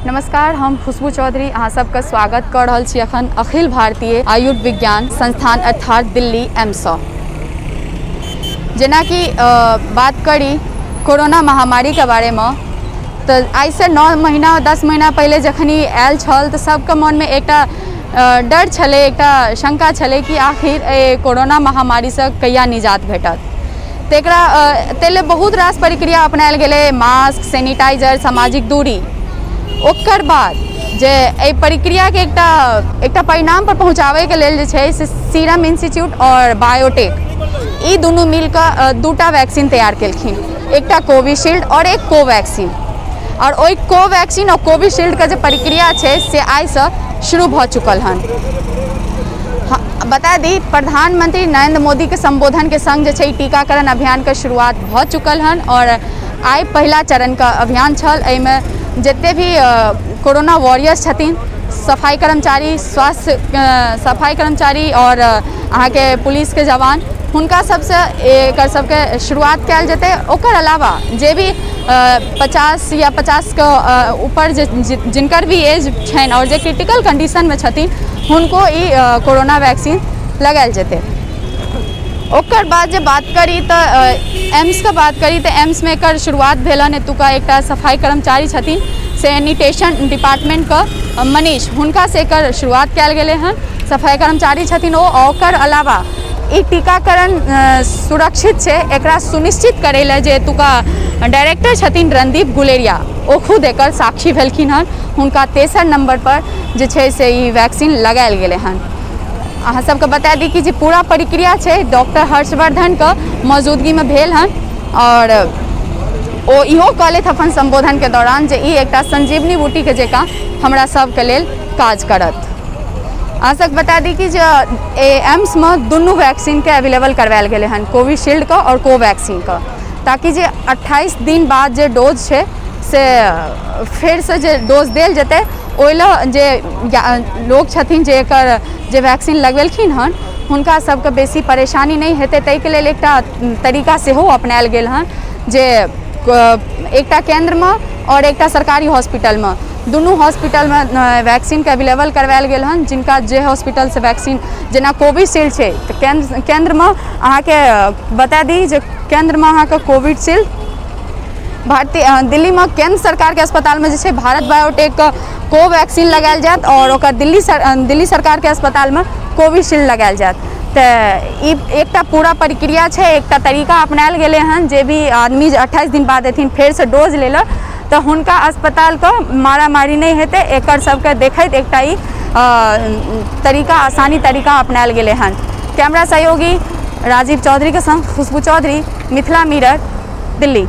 नमस्कार, हम खुशबू चौधरी अहाँ सबका स्वागत कर रहल छी अखन अखिल भारतीय आयुर्विज्ञान संस्थान अर्थात दिल्ली एम्स। जेना कि बात करी कोरोना महामारी के बारे में, तो आई से 9 महीना 10 महीना पहले जखनी आयल छल तो सबके मन में एक डर छले, एक शंका छले कि आखिर कोरोना महामारी से कहिया निजात भेटत। तेले बहुत रास प्रक्रिया अपनायल गेले, मास्क, सैनिटाइजर, सामाजिक दूरी। ओकर बाद जे एहि प्रक्रिया के एक परिणाम पर पहुँचावे के लेल जे छै से सीरम इंस्टीट्यूट और बायोटेक ई दुनू मिलकर 2टा वैक्सीन तैयार केलखिन, एकटा कोविशील्ड और एक कोवैक्सीन। और ओहि कोवैक्सीन और कोविशील्ड के जे प्रक्रिया छै से आई से शुरू भ चुकल हन। बता दी प्रधानमंत्री नरेंद्र मोदी के संबोधन के संग जे छै टीकाकरण अभियान के शुरुआत भ चुकल हन और आई पहला चरण का अभियान छल। एहिमे जिते भी कोरोना वॉरियर्स छथिन, सफाई कर्मचारी, स्वास्थ्य सफाई कर्मचारी और अहाँ के पुलिस के जवान, हुनका सबसे एकर सबके शुरुआत कयल जेतै। ओकर अलावा जे भी 50 या 50 के ऊपर जिनकर भी एज छनि और जे क्रिटिकल कंडीशन में छथिन हुनको ई कोरोना वैक्सीन लगायल जेतै। ओकर बाद जे बात करी तो एम्स का बात करी तो एम्स में एकर शुरुआत भेलन। एतुका एकटा सफाई कर्मचारी छथिन, सैनिटेशन डिपार्टमेंट का मनीष, हुनका से एकर शुरुआत कयल गेलै हन। सफाई कर्मचारी छथिन ओ। ओकर अलावा ई टीकाकरण सुरक्षित छै एकरा सुनिश्चित करै लए जे एतुका डायरेक्टर छथिन रणदीप गुलेरिया, ओ खुद एकर साक्षी भेलखिन हन। हुनका 63 नंबर पर जे छै से ई वैक्सीन लगायल गेलै हन। अहाँ सबके बता दी कि जे पूरा प्रक्रिया छै डॉक्टर हर्षवर्धन के मौजूदगी में भेल हन और ओ इहो कहलथि अपन संबोधन के दौरान जे ई एकटा संजीवनी बूटी के जकाँ हमरा सबके लेल काज करत। अहाँ सबके बता दी कि जे एम्स में दुनू वैक्सीन के अवेलेबल करवायल गेलै हन, कोविशील्ड का और कोवैक्सीन का, ताकि जे 28 दिन बाद जे डोज छै से फिर से जे डोज देल जेतै ओइला जे लोग छथिन जे एकर जे वैक्सीन लगवेलखिन हन हुनका सबके बेसी परेशानी नहीं हेतै। ताहिके लेल एकटा तरीका सेहो अपनायल गेल हन जे एकटा केंद्र में और एकटा सरकारी हॉस्पिटल में, दुनू हॉस्पिटल में वैक्सीन के अवेलेबल करवायल गेल हन। जिनका जे हॉस्पिटल से वैक्सीन जेना कोविशील्ड छै तो केंद्र में अहाँ के बता दी जे केंद्र में अहाँ के कोविशील्ड दिल्ली में केंद्र सरकार के अस्पताल में जैसे भारत बायोटेक का कोवैक्सीन लगायल जात और ओकर दिल्ली सरकार के अस्पताल में कोविशील्ड लगायल जात। तो एकटा पूरा प्रक्रिया छै, एकटा तरीका अपनायल गेलै हन। जे भी आदमी 28 दिन बाद एथिन फिर से डोज ले लो तो हुनका अस्पताल को मारामारी नहीं हेतै। एकर सबके देखैत एकटा ई तरीका, आसानी तरीका अपनायल गेलै हन। कैमरा सहयोगी राजीव चौधरी के संग खुशबू चौधरी, मिथिला मिरर, दिल्ली।